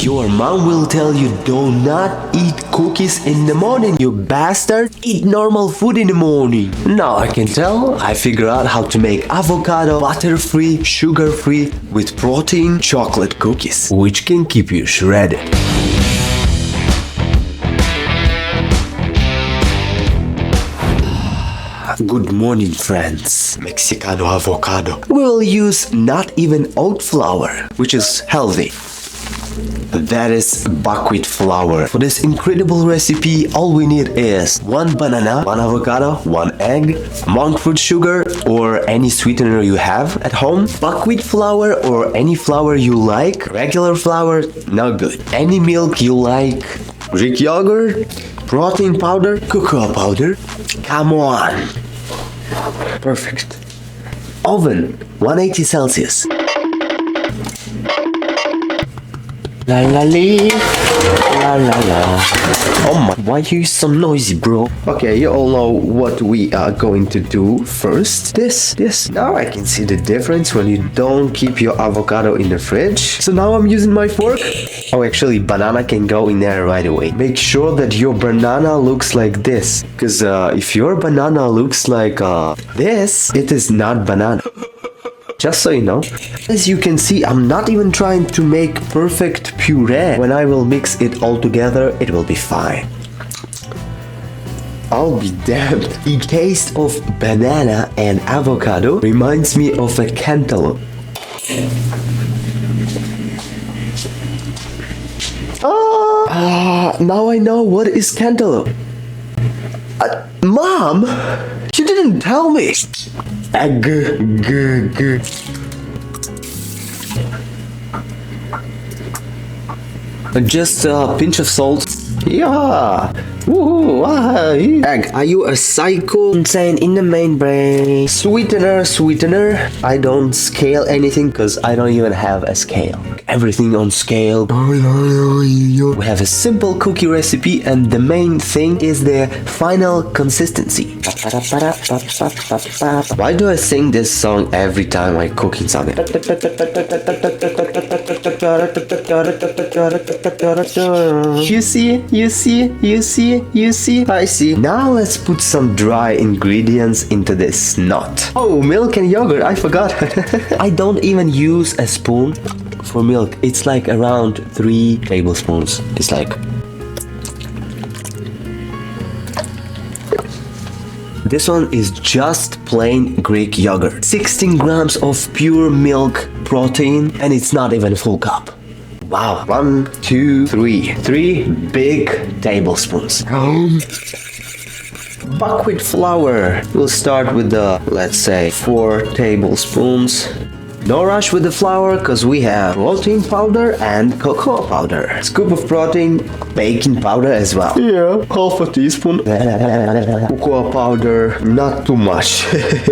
Your mom will tell you do not eat cookies in the morning, you bastard. Eat normal food in the morning. Now I can tell I figure out how to make avocado butter-free, sugar-free with protein chocolate cookies, which can keep you shredded. Good morning, friends. Mexicano avocado. We'll use not even oat flour, which is healthy. That is buckwheat flour. For this incredible recipe, all we need is 1 banana, 1 avocado, 1 egg, monk fruit sugar or any sweetener you have at home, buckwheat flour or any flour you like, regular flour, no good, any milk you like, Greek yogurt, protein powder, cocoa powder, come on. Perfect. Oven, 180 Celsius. La la lee, la la la. Oh my, why are you so noisy, bro? Okay, you all know what we are going to do first. This. Now I can see the difference when you don't keep your avocado in the fridge. So now I'm using my fork. Oh, actually, banana can go in there right away. Make sure that your banana looks like this. Because if your banana looks like this, it is not banana. Just so you know. As you can see, I'm not even trying to make perfect puree. When I will mix it all together, it will be fine. I'll be damned. The taste of banana and avocado reminds me of a cantaloupe. Now I know what is cantaloupe. Mom, you didn't tell me. Just a pinch of salt. Yeah. Woohoo. Egg, are you a psycho? Insane in the main brain. Sweetener. I don't scale anything because I don't even have a scale. Everything on scale. We have a simple cookie recipe and the main thing is the final consistency. Why do I sing this song every time I cook in something? You see? I see. Now let's put some dry ingredients into this knot. Oh, milk and yogurt, I forgot. I don't even use a spoon for milk. It's like around 3 tablespoons. It's like... This one is just plain Greek yogurt. 16 grams of pure milk protein and it's not even a full cup. Wow. 1, 2, 3. 3 big tablespoons. Buckwheat flour. We'll start with the, let's say, 4 tablespoons. No rush with the flour because we have protein powder and cocoa powder. Scoop of protein, baking powder as well. Yeah, half a teaspoon. Cocoa powder, not too much.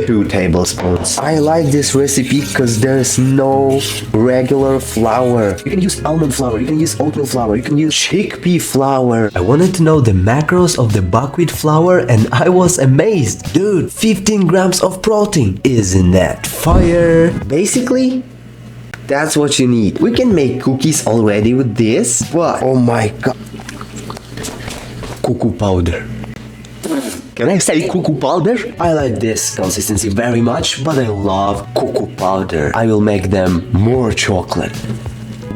2 tablespoons. I like this recipe because there's no regular flour. You can use almond flour, you can use oatmeal flour, you can use chickpea flour. I wanted to know the macros of the buckwheat flour and I was amazed. Dude, 15 grams of protein. Isn't that fire? Basically, that's what you need. We can make cookies already with this, but oh my god. Cocoa powder. Can I say cocoa powder? I like this consistency very much, but I love cocoa powder. I will make them more chocolate.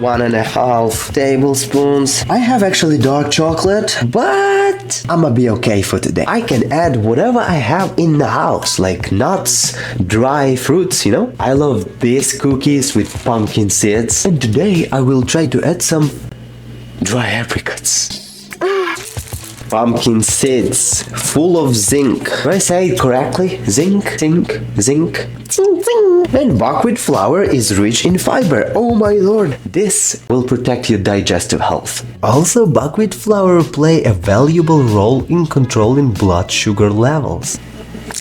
1.5 tablespoons. I have actually dark chocolate, but I'ma be okay for today. I can add whatever I have in the house, like nuts, dry fruits, you know? I love these cookies with pumpkin seeds. And today I will try to add some dry apricots. Pumpkin seeds, full of zinc. Do I say it correctly? Zinc. And buckwheat flour is rich in fiber. Oh my lord, this will protect your digestive health. Also, buckwheat flour play a valuable role in controlling blood sugar levels.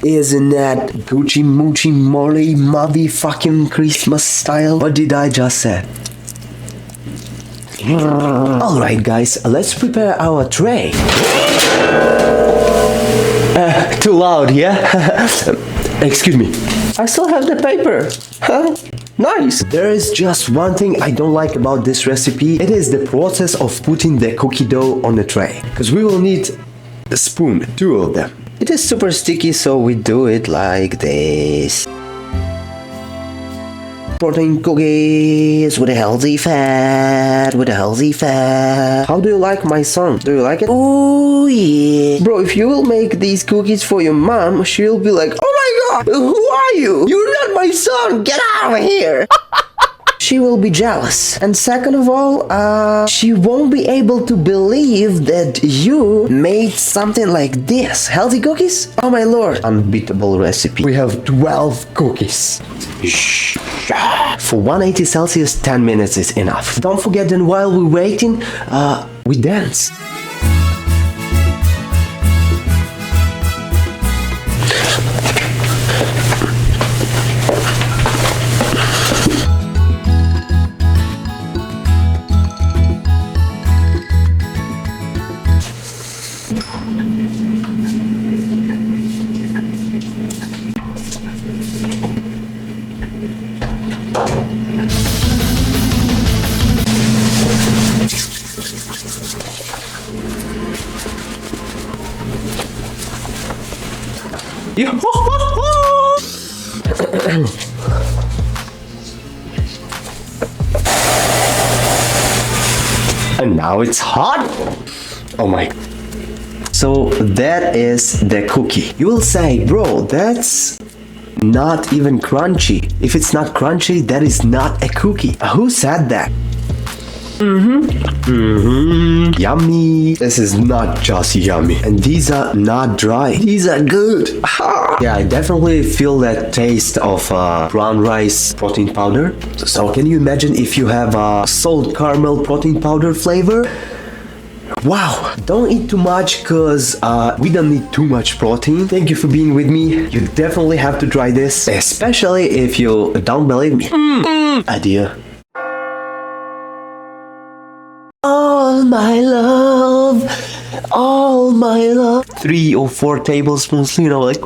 Isn't that Gucci Moochie Molly Mubby fucking Christmas style? What did I just say? Alright guys, let's prepare our tray. Too loud, yeah? Excuse me. I still have the paper. Huh? Nice! There is just one thing I don't like about this recipe. It is the process of putting the cookie dough on the tray. Because we will need a spoon, 2 of them. It is super sticky, so we do it like this. Protein cookies with a healthy fat, How do you like my song? Do you like it? Oh yeah. Bro, if you will make these cookies for your mom, she'll be like, oh my god, who are you? You're not my son, get out of here. She will be jealous. And second of all, she won't be able to believe that you made something like this. Healthy cookies? Oh my lord. Unbeatable recipe. We have 12 cookies. For 180 Celsius, 10 minutes is enough. Don't forget that while we're waiting, we dance. And now it's hot. Oh my. So that is the cookie. You will say, bro, that's not even crunchy. If it's not crunchy, that is not a cookie. Who said that? Yummy. This is not just yummy. And these are not dry. These are good. Yeah, I definitely feel that taste of brown rice protein powder. So can you imagine if you have a salt caramel protein powder flavor? Wow, don't eat too much because we don't need too much protein. Thank you for being with me. You definitely have to try this, especially if you don't believe me. Idea. All my love, 3 or 4 tablespoons, you know, like